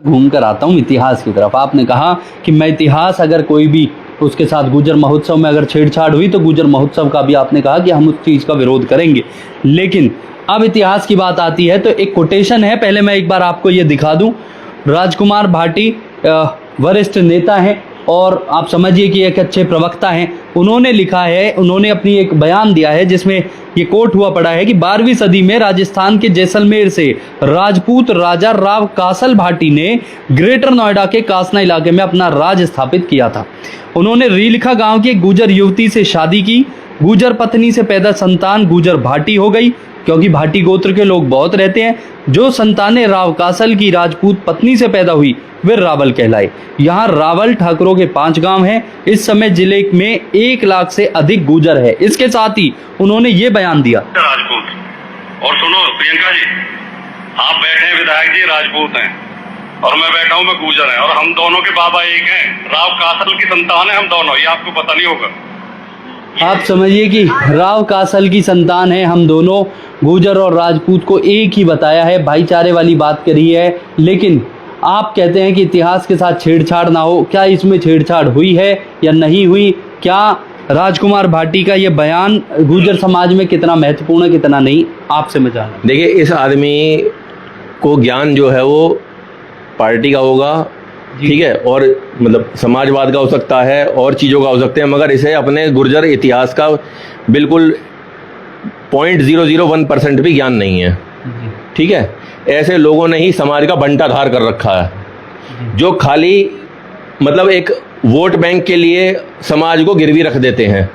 घूम कर आता हूँ इतिहास की तरफ। आपने कहा कि मैं इतिहास, अगर कोई भी उसके साथ गुजर महोत्सव में अगर छेड़छाड़ हुई तो गुजर महोत्सव का भी आपने कहा कि हम उस चीज़ का विरोध करेंगे। लेकिन अब इतिहास की बात आती है तो एक कोटेशन है, पहले मैं एक बार आपको ये दिखा दूं। राजकुमार भाटी वरिष्ठ नेता हैं और आप समझिए कि एक अच्छे प्रवक्ता हैं। उन्होंने लिखा है, उन्होंने अपनी एक बयान दिया है जिसमें ये कोट हुआ पड़ा है कि 12वीं सदी में राजस्थान के जैसलमेर से राजपूत राजा राव कासल भाटी ने ग्रेटर नोएडा के कासना इलाके में अपना राज स्थापित किया था। उन्होंने रीलिखा गांव की एक गुजर युवती से शादी की। गुजर पत्नी से पैदा संतान गुजर भाटी हो गई, क्योंकि भाटी गोत्र के लोग बहुत रहते हैं। जो संतानें राव कासल की राजपूत पत्नी से पैदा हुई वे रावल कहलाए। यहाँ रावल ठाकुरों के 5 गांव हैं। इस समय जिले में 1 लाख से अधिक गुजर है। इसके साथ ही उन्होंने ये बयान दिया, राजपूत। और सुनो प्रियंका जी, आप बैठे हैं विधायक जी राजपूत हैं और मैं बैठा हूँ मैं गुजर है, और हम दोनों के बाबा एक हैं। राव कासल की संतान है हम दोनों, ये आपको पता नहीं होगा। आप समझिए कि राव कासल की संतान है हम दोनों। गुजर और राजपूत को एक ही बताया है, भाईचारे वाली बात करी है। लेकिन आप कहते हैं कि इतिहास के साथ छेड़छाड़ ना हो, क्या इसमें छेड़छाड़ हुई है या नहीं हुई? क्या राजकुमार भाटी का ये बयान गुजर समाज में कितना महत्वपूर्ण है, कितना नहीं, आपसे मैं जानना। देखिए, इस आदमी को ज्ञान जो है वो पार्टी का होगा, ठीक है, और मतलब समाजवाद का हो सकता है और चीज़ों का हो सकते हैं, मगर इसे अपने गुर्जर इतिहास का बिल्कुल 0.001% भी ज्ञान नहीं है। ठीक है, ऐसे लोगों ने ही समाज का बंटाधार कर रखा है, जो खाली मतलब एक वोट बैंक के लिए समाज को गिरवी रख देते हैं।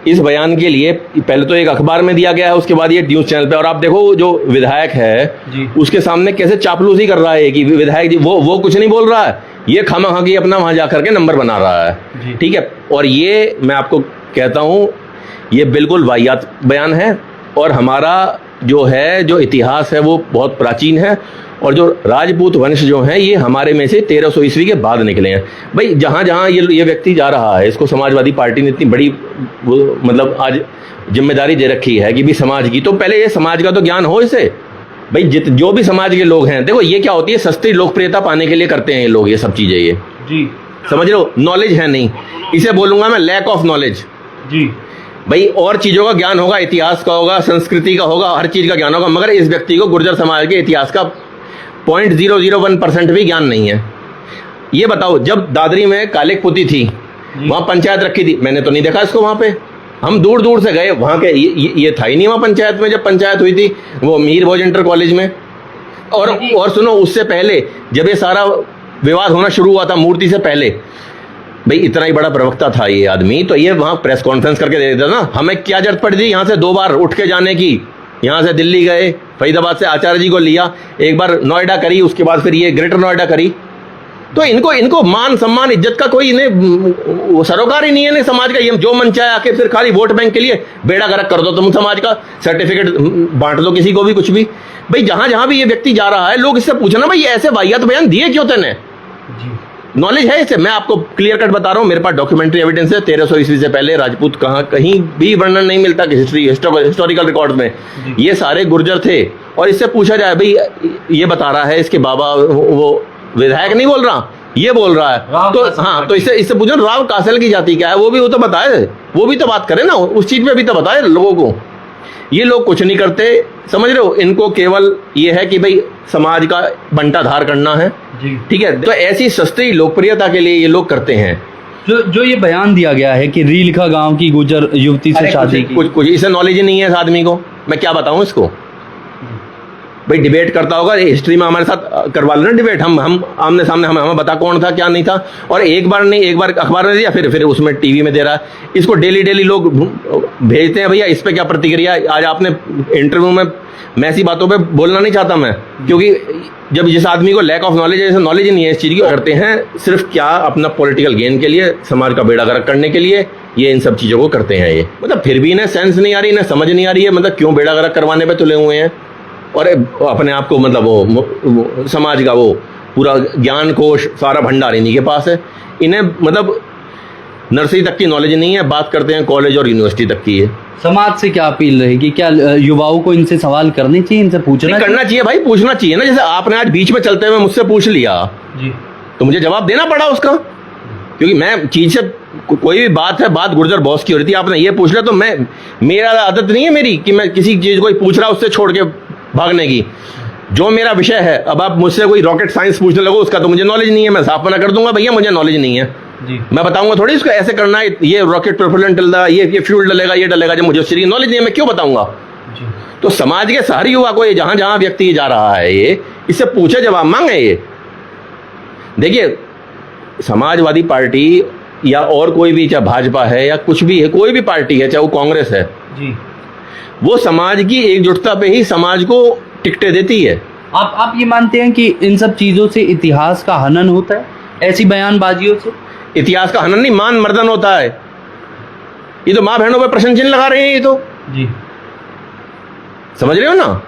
इस बयान के लिए पहले तो एक अखबार में दिया गया है, उसके बाद ये न्यूज़ चैनल पे, और आप देखो जो विधायक है उसके सामने कैसे चापलूसी कर रहा है कि विधायक जी वो कुछ नहीं बोल रहा है, ये खामखागी अपना वहाँ जा करके नंबर बना रहा है। ठीक है, और ये मैं आपको कहता हूँ ये बिल्कुल वाहियात बयान है। और हमारा जो इतिहास है वो बहुत प्राचीन है, और जो राजपूत वंश जो हैं ये हमारे में से 1300 ईस्वी के बाद निकले हैं। भाई जहाँ जहाँ ये व्यक्ति जा रहा है, इसको समाजवादी पार्टी ने इतनी बड़ी मतलब आज जिम्मेदारी दे रखी है कि भी समाज की, तो पहले ये समाज का तो ज्ञान हो इसे। भाई जो भी समाज के लोग हैं, देखो ये क्या होती है, सस्ती लोकप्रियता पाने के लिए करते हैं ये लोग ये सब चीज़ें, ये जी समझ लो, नॉलेज है नहीं, इसे बोलूँगा मैं लैक ऑफ नॉलेज। जी भाई और चीज़ों का ज्ञान होगा, इतिहास का होगा, संस्कृति का होगा, हर चीज़ का ज्ञान होगा, मगर इस व्यक्ति को गुर्जर समाज के इतिहास का 0.001% भी ज्ञान नहीं है। ये बताओ, जब दादरी में कालिक पुती थी वहाँ पंचायत रखी थी, मैंने तो नहीं देखा इसको वहाँ पे। हम दूर दूर से गए वहाँ के, ये था ही नहीं वहाँ पंचायत में, जब पंचायत हुई थी वो मीर भोज इंटर कॉलेज में। और सुनो, उससे पहले जब ये सारा विवाद होना शुरू हुआ था मूर्ति से पहले, भाई इतना ही बड़ा प्रवक्ता था ये आदमी, तो ये वहाँ प्रेस कॉन्फ्रेंस करके दे देता ना। हमें क्या जरूरत पड़ी थी यहाँ से 2 बार उठ के जाने की? यहाँ से दिल्ली गए, फरीदाबाद से आचार्य जी को लिया, एक बार नोएडा करी, उसके बाद फिर ये ग्रेटर नोएडा करी। तो इनको मान सम्मान इज्जत का कोई इन्हें सरोकार ही नहीं है इन्हें समाज का। ये जो मन चाहे आके फिर खाली वोट बैंक के लिए बेड़ा गर्क कर दो तुम समाज का, सर्टिफिकेट बांट दो किसी को भी कुछ भी। भाई जहाँ जहाँ भी ये व्यक्ति जा रहा है, लोग इससे पूछना भाई ऐसे वाहियात बयान दिए क्यों तेने? नॉलेज है इसे? मैं आपको क्लियर कट बता रहा हूँ, मेरे पास डॉक्यूमेंट्री एविडेंस है। 1300 ईस्वी से पहले राजपूत कहीं भी वर्णन नहीं मिलता कि हिस्टोरिकल रिकॉर्ड में ये सारे गुर्जर थे। और इससे पूछा जाए, भाई ये बता रहा है इसके बाबा, वो विधायक नहीं बोल रहा, ये बोल रहा है, तो हाँ, तो इससे पूछो राव कासल की जाति क्या है, वो भी तो बताए, वो भी तो बात करे ना, उस चीज पे भी तो बताए लोगों को। ये लोग कुछ नहीं करते, समझ रहे हो? इनको केवल ये है कि भाई समाज का बंटाधार करना है, ठीक है, तो ऐसी सस्ती लोकप्रियता के लिए ये लोग करते हैं। जो ये बयान दिया गया है कि रीलिखा गांव की गुजर युवती से शादी की, कुछ इसे नॉलेज ही नहीं है इस आदमी को, मैं क्या बताऊं इसको? भाई डिबेट करता होगा, हिस्ट्री में हमारे साथ करवा लेना डिबेट, हम आमने सामने, हमें बता कौन था क्या नहीं था। और एक बार नहीं, एक बार अखबार में दिया, फिर उसमें टीवी में दे रहा है। इसको डेली लोग भेजते हैं, भैया इस पे क्या प्रतिक्रिया? आज आपने इंटरव्यू में, मैं ऐसी बातों पे बोलना नहीं चाहता मैं, क्योंकि जब जिस आदमी को लैक ऑफ नॉलेज है, जैसे नॉलेज ही नहीं है इस चीज़ की, करते हैं सिर्फ क्या अपना पॉलिटिकल गेन के लिए, समाज का बेड़ा गर्क करने के लिए, ये इन सब चीज़ों को करते हैं। ये मतलब फिर भी इन्हें सेंस नहीं आ रही, इन्हें समझ नहीं आ रही है, मतलब क्यों बेड़ा गर्क करवाने पे तुले हुए हैं। और अपने आप को मतलब वो समाज का वो पूरा ज्ञान कोश सारा भंडार इन्हीं के पास है। इन्हें मतलब नर्सरी तक की नॉलेज नहीं है, बात करते हैं कॉलेज और यूनिवर्सिटी तक की है। समाज से क्या अपील रहेगी? क्या युवाओं को इनसे सवाल करने चाहिए, इनसे पूछना करना चाहिए भाई, पूछना चाहिए ना। जैसे आपने आज बीच में चलते हुए मुझसे पूछ लिया जी, तो मुझे जवाब देना पड़ा उसका, क्योंकि मैं चीज से कोई भी बात है, बात गुर्जर बॉस की हो रही थी, आपने ये पूछ लिया तो मेरा आदत नहीं है मेरी कि मैं किसी चीज को पूछ रहा उससे छोड़ के भागने की। जो मेरा विषय है, अब आप मुझसे कोई रॉकेट साइंस पूछने लगो, उसका तो मुझे नॉलेज नहीं है, मैं साफ मना कर दूंगा भैया मुझे नॉलेज नहीं है जी। मैं बताऊंगा थोड़ी इसको ऐसे करना है, ये रॉकेट प्रोपेलेंट डलेगा, ये फ्यूल डलेगा, ये डलेगा, जब मुझे उस चीज की नॉलेज नहीं है मैं क्यों बताऊंगा जी। तो समाज के सारे युवा को ये जहां जहां व्यक्ति जा रहा है, ये इससे पूछे जवाब मांगे। ये देखिए, समाजवादी पार्टी या और कोई भी, चाहे भाजपा है या कुछ भी है, कोई भी पार्टी है, चाहे वो कांग्रेस है जी, वो समाज की एकजुटता पे ही समाज को टिकटें देती है। आप ये मानते हैं कि इन सब चीजों से इतिहास का हनन होता है, ऐसी बयानबाजियों से? इतिहास का हनन नहीं, मान मर्दन होता है। ये तो माँ बहनों पे प्रश्न चिन्ह लगा रहे हैं, ये तो जी, समझ रहे हो ना।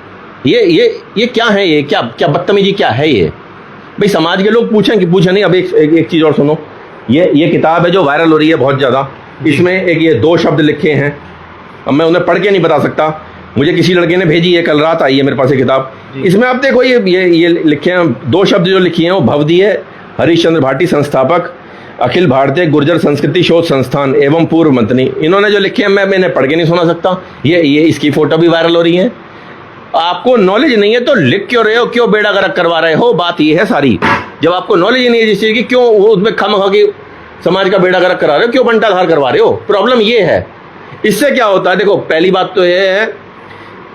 ये क्या है, ये क्या बदतमीजी क्या है ये भाई। समाज के लोग पूछें कि पूछे नहीं। अब एक चीज और सुनो, ये किताब है जो वायरल हो रही है बहुत ज्यादा, इसमें एक ये 2 शब्द लिखे हैं, अब मैं उन्हें पढ़ के नहीं बता सकता, मुझे किसी लड़के ने भेजी है, कल रात आई है मेरे पास ये किताब। इसमें आप देखो ये लिखे हैं 2 शब्द जो लिखे हैं वो भवदीय हरिश्चंद्र भाटी, संस्थापक अखिल भारतीय गुर्जर संस्कृति शोध संस्थान एवं पूर्व मंत्री, इन्होंने जो लिखे हैं मैं इन्हें पढ़ के नहीं सुना सकता। ये इसकी फोटो भी वायरल हो रही है। आपको नॉलेज नहीं है तो लिख क्यों रहे हो, क्यों बेड़ा गर्क करवा रहे हो? बात ये है सारी, जब आपको नॉलेज ही नहीं है जिस चीज की, क्यों उसमें खामखा के समाज का बेड़ा गर्क करा रहे हो, क्यों बंटाधार करवा रहे हो? प्रॉब्लम ये है। इससे क्या होता है, देखो पहली बात तो ये है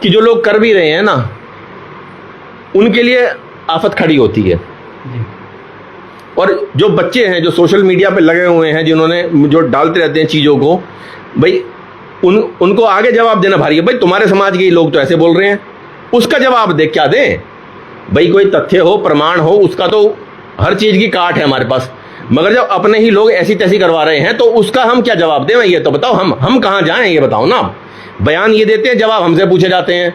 कि जो लोग कर भी रहे हैं ना, उनके लिए आफत खड़ी होती है। और जो बच्चे हैं जो सोशल मीडिया पे लगे हुए हैं, जिन्होंने जो डालते रहते हैं चीज़ों को, भाई उनको आगे जवाब देना भारी है। भाई तुम्हारे समाज के लोग तो ऐसे बोल रहे हैं, उसका जवाब दे, क्या दें भाई? कोई तथ्य हो, प्रमाण हो, उसका तो हर चीज़ की काट है हमारे पास, मगर जब अपने ही लोग ऐसी तैसी करवा रहे हैं तो उसका हम क्या जवाब दें? ये तो बताओ, हम कहाँ जाएं, ये बताओ ना। बयान ये देते हैं, जवाब हमसे पूछे जाते हैं।